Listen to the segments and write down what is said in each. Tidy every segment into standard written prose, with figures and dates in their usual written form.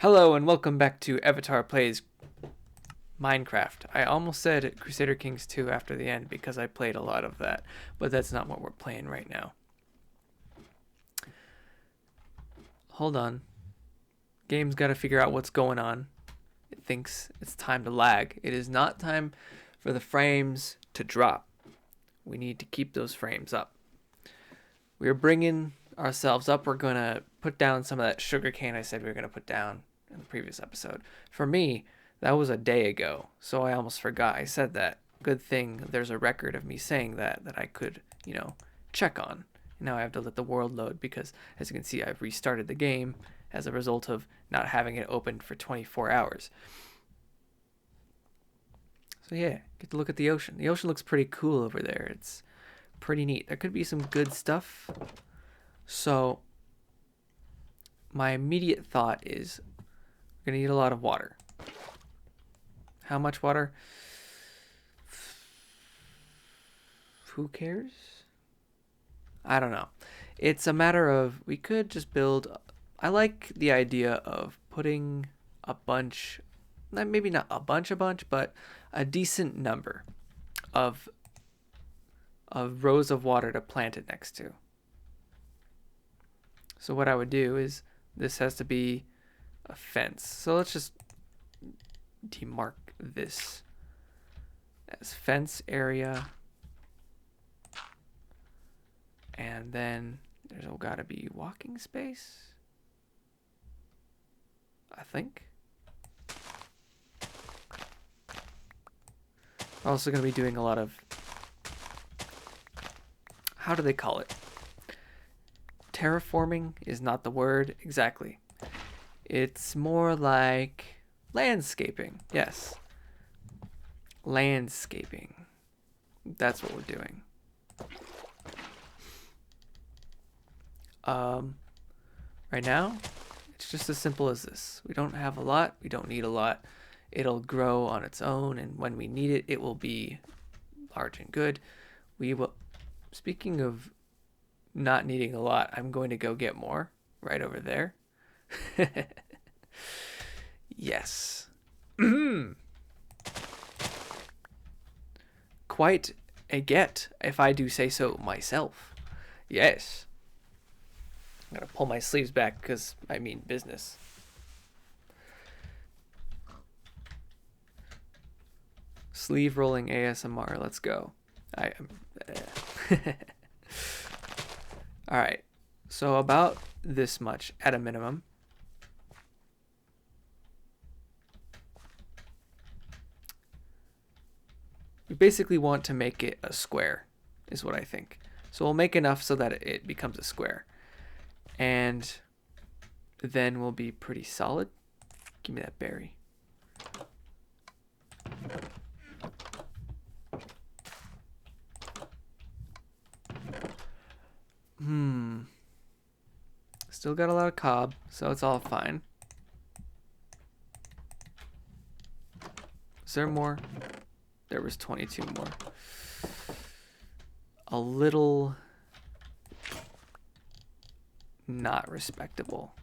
Hello and welcome back to Avatar Plays Minecraft. I almost said Crusader Kings 2 after the end because I played a lot of that, but that's not what we're playing right now. Hold on. Game's got to figure out what's going on. It thinks it's time to lag. It is not time for the frames to drop. We need to keep those frames up. We're bringing ourselves up. We're going to put down some of that sugarcane I said we were going to put down in the previous episode. For me, that was a day ago, so I almost forgot I said that. Good thing there's a record of me saying that I could, check on. Now I have to let the world load because, as you can see, I've restarted the game as a result of not having it open for 24 hours. So yeah, get to look at the ocean. The ocean looks pretty cool over there. It's pretty neat. There could be some good stuff. So my immediate thought is we're going to need a lot of water. How much water? Who cares? I don't know. It's a matter of we could just build. I like the idea of putting a bunch, maybe not a bunch, but a decent number of rows of water to plant it next to. So what I would do is this has to be a fence. So let's just demark this as fence area. And then there's got to be walking space, I think. We're also going to be doing a lot of, how do they call it? Terraforming is not the word exactly. It's more like landscaping. Yes. Landscaping. That's what we're doing. Right now, it's just as simple as this. We don't have a lot. We don't need a lot. It'll grow on its own, and when we need it, it will be large and good. We will. Speaking of not needing a lot, I'm going to go get more right over there. Yes. Quite a get, if I do say so myself. Yes. I'm going to pull my sleeves back because I mean business. Sleeve rolling ASMR. Let's go. I am. All right. So about this much at a minimum. We basically want to make it a square, is what I think. So we'll make enough so that it becomes a square. And then we'll be pretty solid. Give me that berry. Still got a lot of cob, so it's all fine. Is there more? There was 22 more. A little not respectable.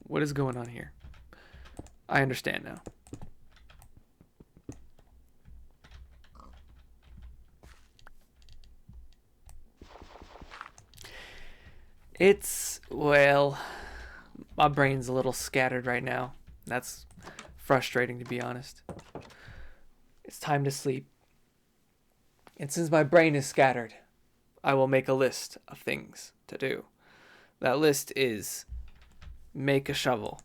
What is going on here? I understand now. Well, my brain's a little scattered right now. That's frustrating, to be honest. It's time to sleep. And since my brain is scattered, I will make a list of things to do. That list is make a shovel.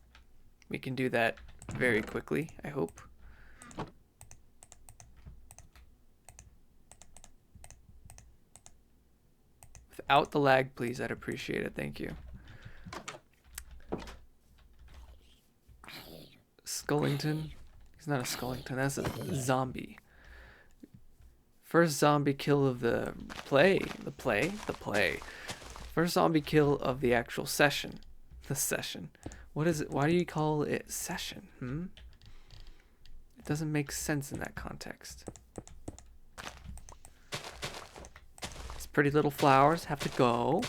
We can do that very quickly, I hope. Without the lag, please. I'd appreciate it. Thank you. Skullington. He's not a Skullington. That's a zombie. First zombie kill of the play. The play. First zombie kill of the actual session. The session. What is it? Why do you call it session? It doesn't make sense in that context. These pretty little flowers have to go.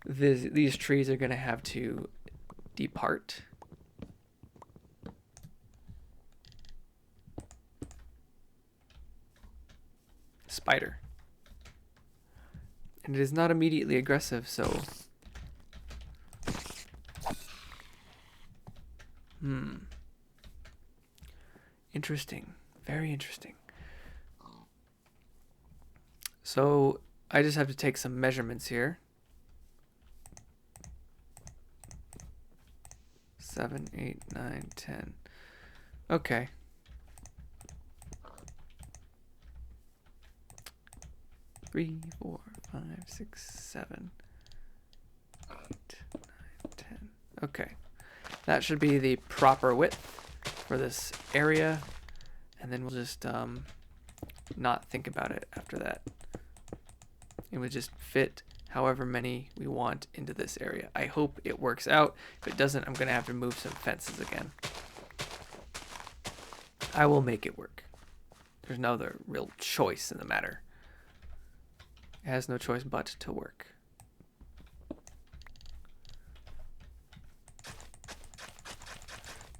These trees are going to have to depart. Spider. And it is not immediately aggressive, so... Interesting. Very interesting. So, I just have to take some measurements here. 7, 8, 9, 10. Okay. 3, 4, 5, 6, 7, 8, 9, 10. Okay. That should be the proper width for this area. And then we'll just not think about it after that. It would just fit however many we want into this area. I hope it works out. If it doesn't, I'm going to have to move some fences again. I will make it work. There's no other real choice in the matter. It has no choice but to work.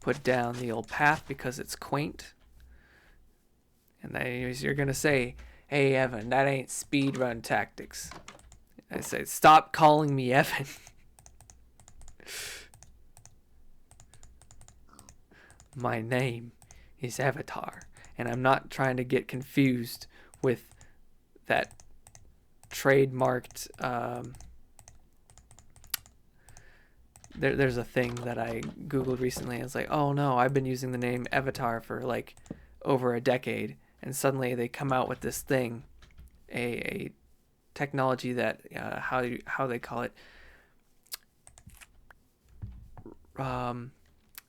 Put down the old path because it's quaint. And then you're going to say, hey, Evan, that ain't speedrun tactics. I say, stop calling me Evan. My name is Avatar. And I'm not trying to get confused with that trademarked... There's a thing that I Googled recently. And it's like, oh no, I've been using the name Avatar for like over a decade. And suddenly they come out with this thing, a technology that how they call it,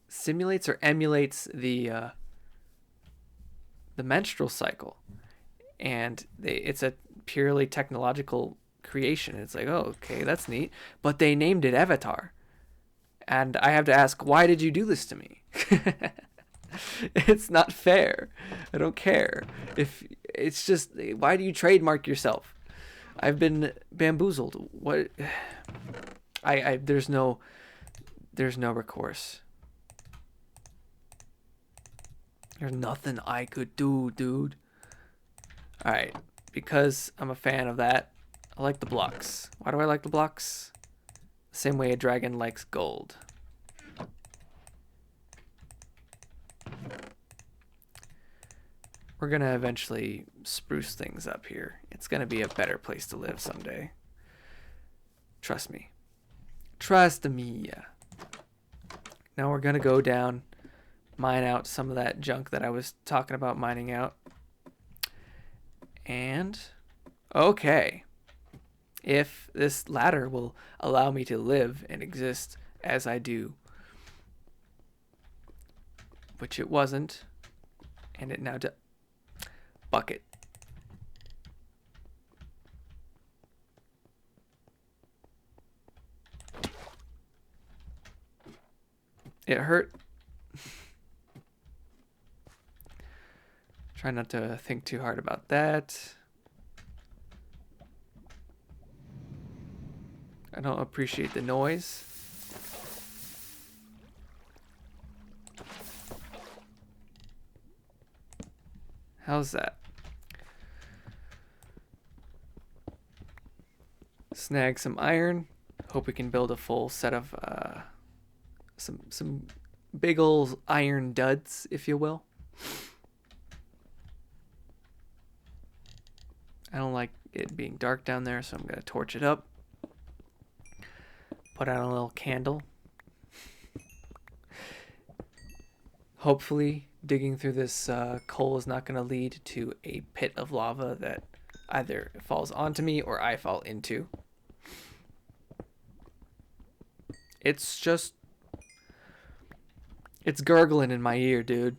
simulates or emulates the menstrual cycle, and it's a purely technological creation. It's like, oh, okay, that's neat, but they named it Avatar, and I have to ask, why did you do this to me? It's not fair. I don't care. If it's just, why do you trademark yourself? I've been bamboozled. What? There's no recourse. There's nothing I could do, dude. All right, because I'm a fan of that, I like the blocks. Why do I like the blocks? The same way a dragon likes gold. We're going to eventually spruce things up here. It's going to be a better place to live someday. Trust me. Trust me. Now we're going to go down, mine out some of that junk that I was talking about mining out. And, okay. If this ladder will allow me to live and exist as I do, which it wasn't, and it now does. Bucket. It hurt. Try not to think too hard about that. I don't appreciate the noise. How's that? Snag some iron. Hope we can build a full set of some big ol' iron duds, if you will. I don't like it being dark down there, so I'm gonna torch it up. Put out a little candle. Hopefully, digging through this coal is not gonna lead to a pit of lava that either falls onto me or I fall into. It's gurgling in my ear, dude.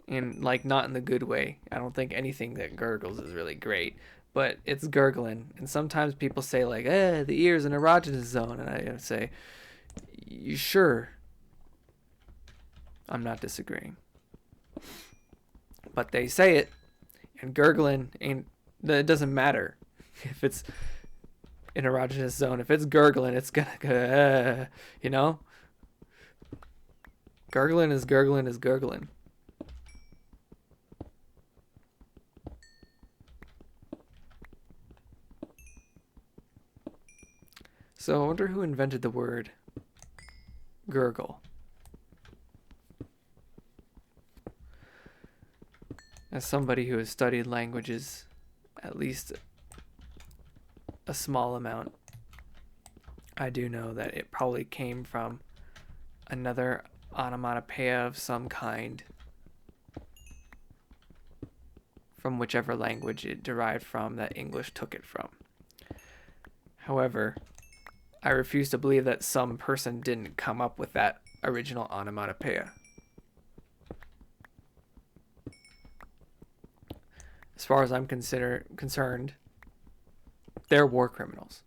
And, like, not in the good way. I don't think anything that gurgles is really great. but it's gurgling. And sometimes people say like, the ear's an erogenous zone. And I say, you sure? I'm not disagreeing. But they say it, and gurgling ain't, it doesn't matter if it's an erogenous zone. If it's gurgling, it's gonna go, you know? Gurgling is gurgling is gurgling. So I wonder who invented the word gurgle. As somebody who has studied languages, at least a small amount, I do know that it probably came from another onomatopoeia of some kind, from whichever language it derived from that English took it from. However, I refuse to believe that some person didn't come up with that original onomatopoeia. As far as I'm concerned, they're war criminals.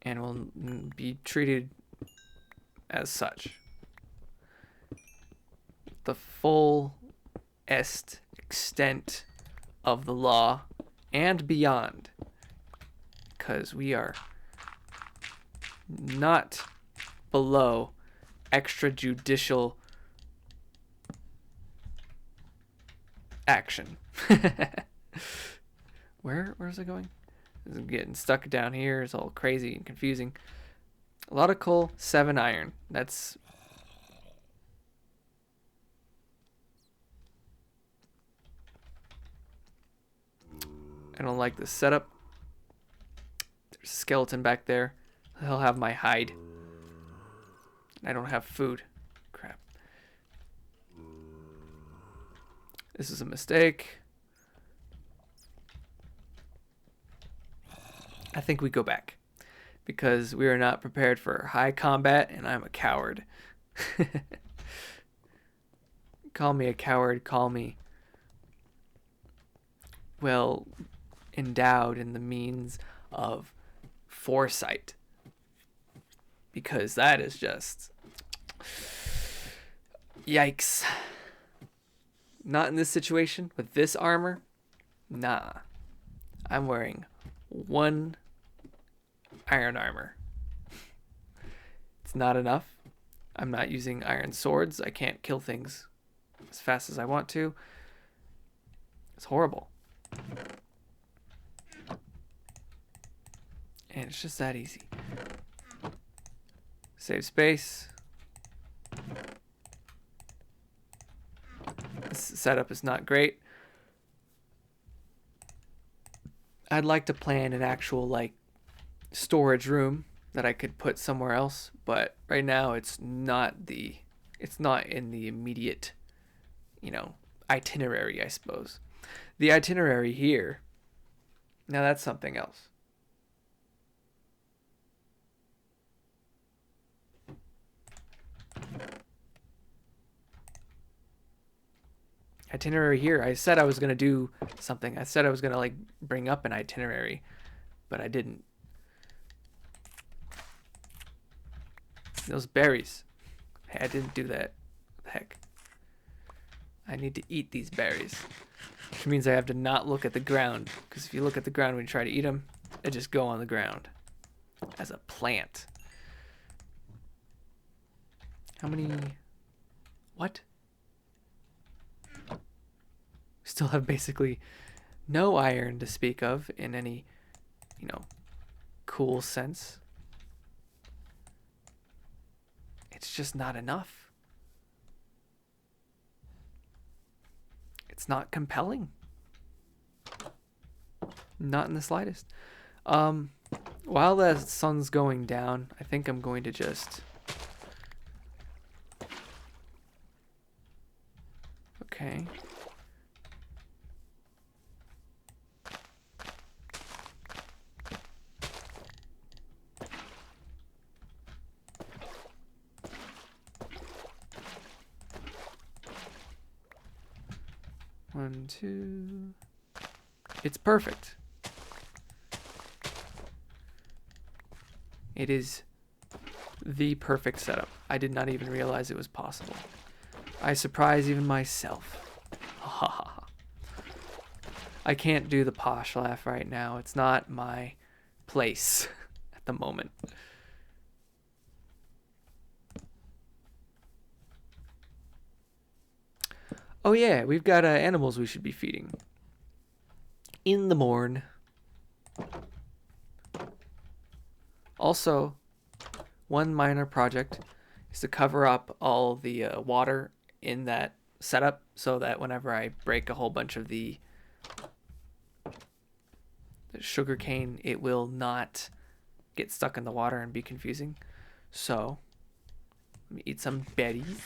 And will be treated as such. The full extent of the law and beyond. Because we are not below extrajudicial action. Where's it going? It's getting stuck down here. It's all crazy and confusing. A lot of coal, 7 iron. That's... I don't like this setup. There's a skeleton back there. He'll have my hide. I don't have food. Crap. This is a mistake. I think we go back. Because we are not prepared for high combat, and I'm a coward. Call me a coward. Call me, well, endowed in the means of foresight. Because that is just... yikes. Not in this situation. With this armor? Nah. I'm wearing 1 iron armor. It's not enough. I'm not using iron swords. I can't kill things as fast as I want to. It's horrible. And it's just that easy. Save space. This setup is not great. I'd like to plan an actual, like, storage room that I could put somewhere else, but right now it's not in the immediate, itinerary, I suppose. The itinerary here, now that's something else. Itinerary here. I said I was going to do something. I said I was going to, bring up an itinerary, but I didn't. Those berries. Hey, I didn't do that. What the heck? I need to eat these berries. Which means I have to not look at the ground. Because if you look at the ground when you try to eat them, they just go on the ground. As a plant. How many... What? Still have basically no iron to speak of in any, cool sense. It's just not enough. It's not compelling. Not in the slightest. While the sun's going down, I think I'm going to just... Okay. 1, 2. It's perfect. It is the perfect setup. I did not even realize it was possible. I surprise even myself. I can't do the posh laugh right now. It's not my place at the moment. Oh yeah, we've got animals we should be feeding. In the morn. Also, one minor project is to cover up all the water in that setup so that whenever I break a whole bunch of the sugar cane, it will not get stuck in the water and be confusing. So, let me eat some berries.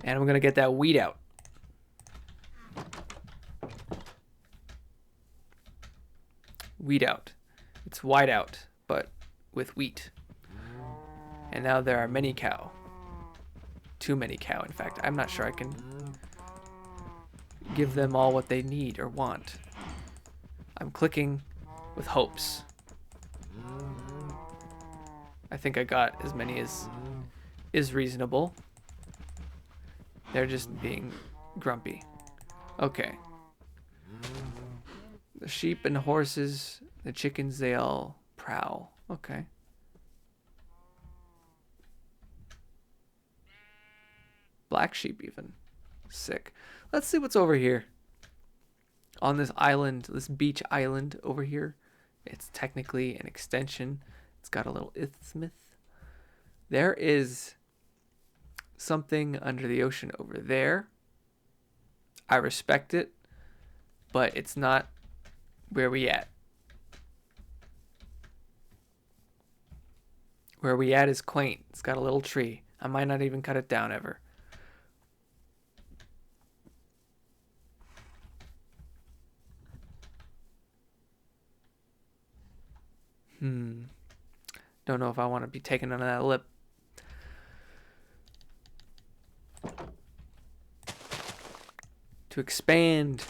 And I'm going to get that wheat out. Wheat out. It's white out, but with wheat. And now there are many cow. Too many cow, in fact. I'm not sure I can give them all what they need or want. I'm clicking with hopes. I think I got as many as is reasonable. They're just being grumpy. Okay. The sheep and horses, the chickens, they all prowl. Okay. Black sheep even. Sick. Let's see what's over here. On this island, this beach island over here. It's technically an extension. It's got a little isthmus. There is something under the ocean over there. I respect it, but it's not where we at. Where we at is quaint. It's got a little tree. I might not even cut it down ever. Don't know if I want to be taken on that lip. To expand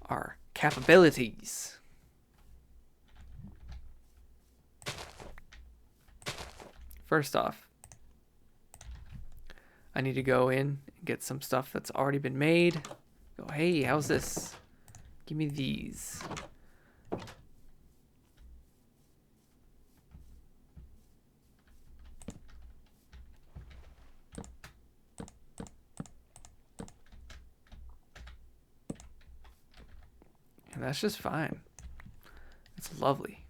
our capabilities. First off, I need to go in and get some stuff that's already been made. Go, hey, how's this? Give me these. And that's just fine. It's lovely.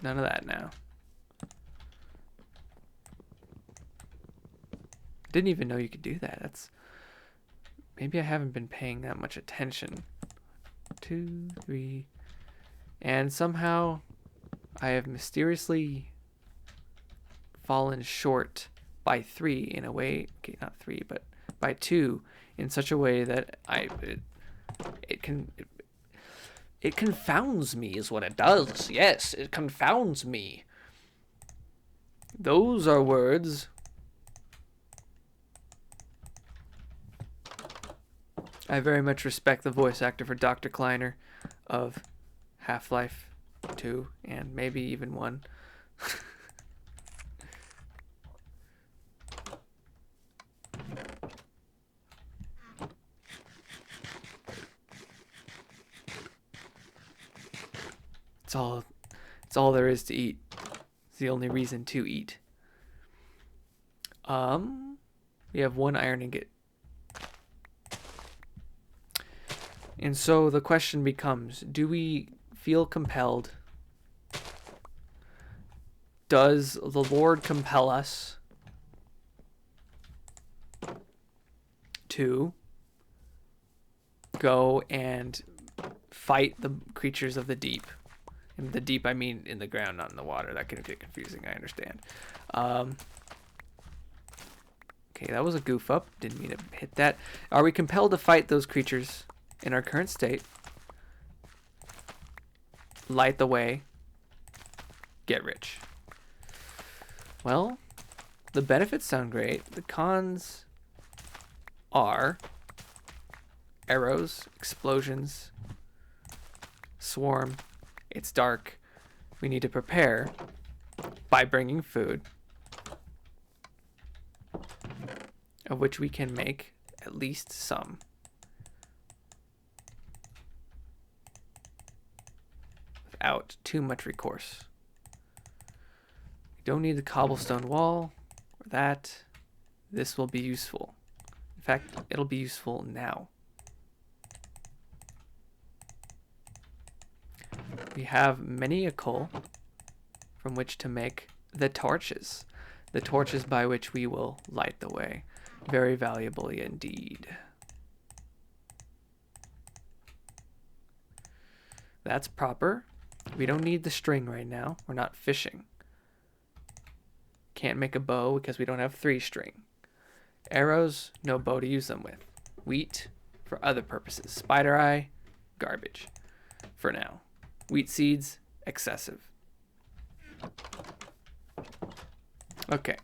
None of that now. Didn't even know you could do that. That's maybe I haven't been paying that much attention. 2, 3, and somehow I have mysteriously fallen short by 3 in a way. Okay, not 3, but by 2 in such a way that it confounds me is what it does. Yes, it confounds me. Those are words. I very much respect the voice actor for Dr. Kleiner of Half-Life 2 and maybe even 1. It's all there is to eat. It's the only reason to eat. We have 1 iron ingot. And so the question becomes, do we feel compelled? Does the Lord compel us to go and fight the creatures of the deep? In the deep, I mean in the ground, not in the water. That can get confusing, I understand. Okay, that was a goof up. Didn't mean to hit that. Are we compelled to fight those creatures in our current state? light the way, get rich. Well, the benefits sound great. The cons are arrows, explosions, swarm. It's dark. We need to prepare by bringing food, of which we can make at least some. Without too much recourse. We don't need the cobblestone wall or that. This will be useful. In fact, it'll be useful now. We have many a coal from which to make the torches. The torches by which we will light the way. Very valuable indeed. That's proper. We don't need the string right now. We're not fishing. Can't make a bow because we don't have 3 string. Arrows, no bow to use them with. Wheat, for other purposes. Spider eye, garbage. For now. Wheat seeds, excessive. Okay.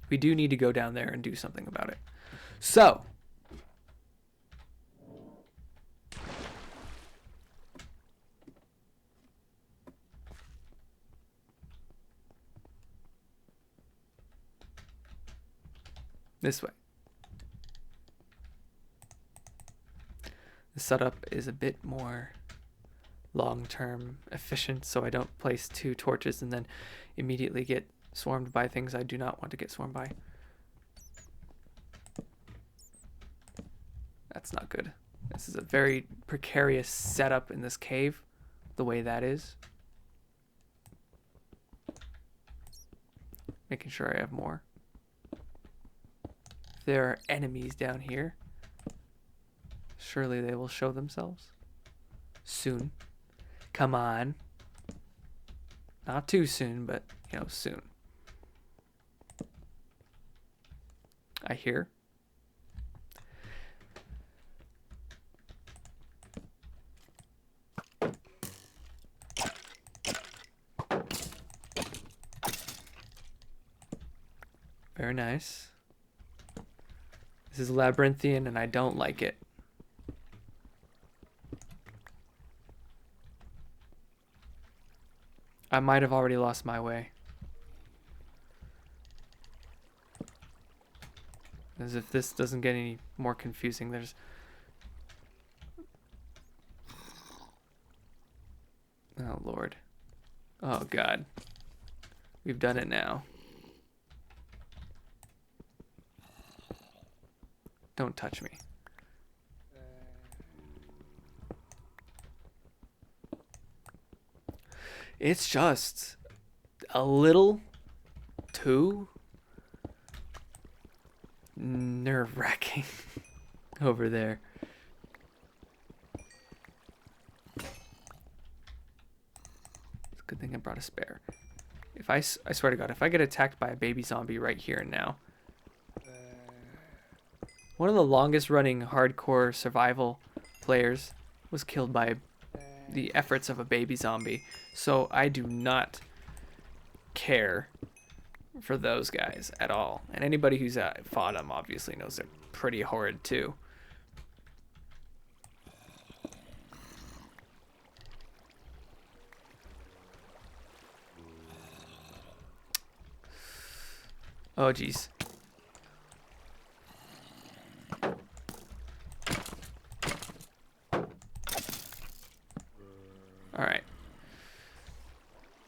We do need to go down there and do something about it. So. This way. The setup is a bit more long-term efficient, so I don't place 2 torches and then immediately get swarmed by things I do not want to get swarmed by. That's not good. This is a very precarious setup in this cave, the way that is. Making sure I have more. If there are enemies down here, surely they will show themselves soon. Come on. Not too soon, but, you know, soon. I hear. Very nice. This is labyrinthian and I don't like it. I might have already lost my way. As if this doesn't get any more confusing, there's... Oh, Lord. Oh, God. We've done it now. Don't touch me. It's just a little too nerve-wracking over there. It's a good thing I brought a spare. If I swear to God, if I get attacked by a baby zombie right here and now. One of the longest running hardcore survival players was killed by the efforts of a baby zombie. So I do not care for those guys at all. And anybody who's fought them obviously knows they're pretty horrid too. Oh, geez. All right.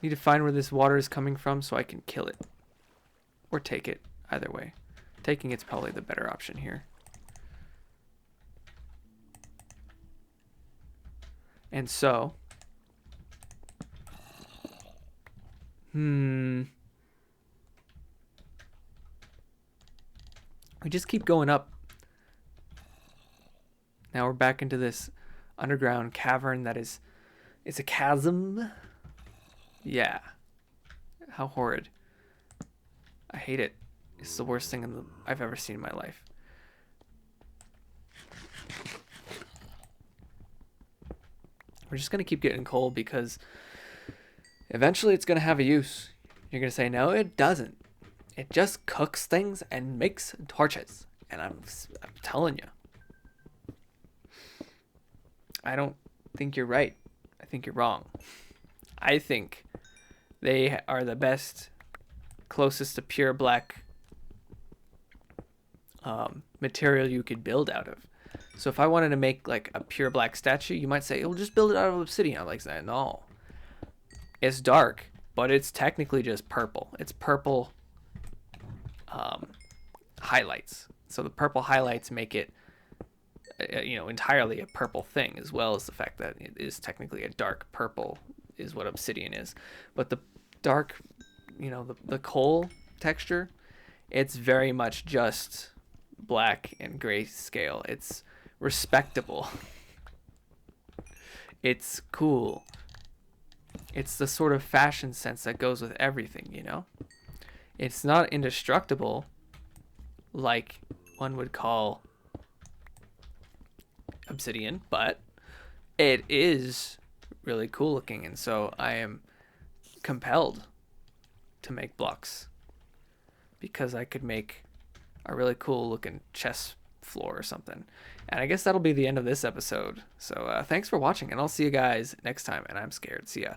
Need to find where this water is coming from so I can kill it. Or take it. Either way. Taking it's probably the better option here. And so... We just keep going up. Now we're back into this underground cavern that is... It's a chasm. Yeah. How horrid. I hate it. It's the worst thing I've ever seen in my life. We're just going to keep getting coal because eventually it's going to have a use. You're going to say, no, it doesn't. It just cooks things and makes torches. And I'm telling you, I don't think you're right. I think you're wrong. I think they are the best, closest to pure black material you could build out of. So if I wanted to make like a pure black statue, you might say, "Well, just build it out of obsidian." I'm like, no, it's dark, but it's technically just purple. It's purple highlights. So the purple highlights make it, entirely a purple thing, as well as the fact that it is technically a dark purple is what obsidian is. But the dark, the coal texture, it's very much just black and gray scale. It's respectable. It's cool. It's the sort of fashion sense that goes with everything, It's not indestructible like one would call obsidian, but it is really cool looking, and so I am compelled to make blocks because I could make a really cool looking chess floor or something. And I guess that'll be the end of this episode. So thanks for watching, and I'll see you guys next time, and I'm scared. See ya.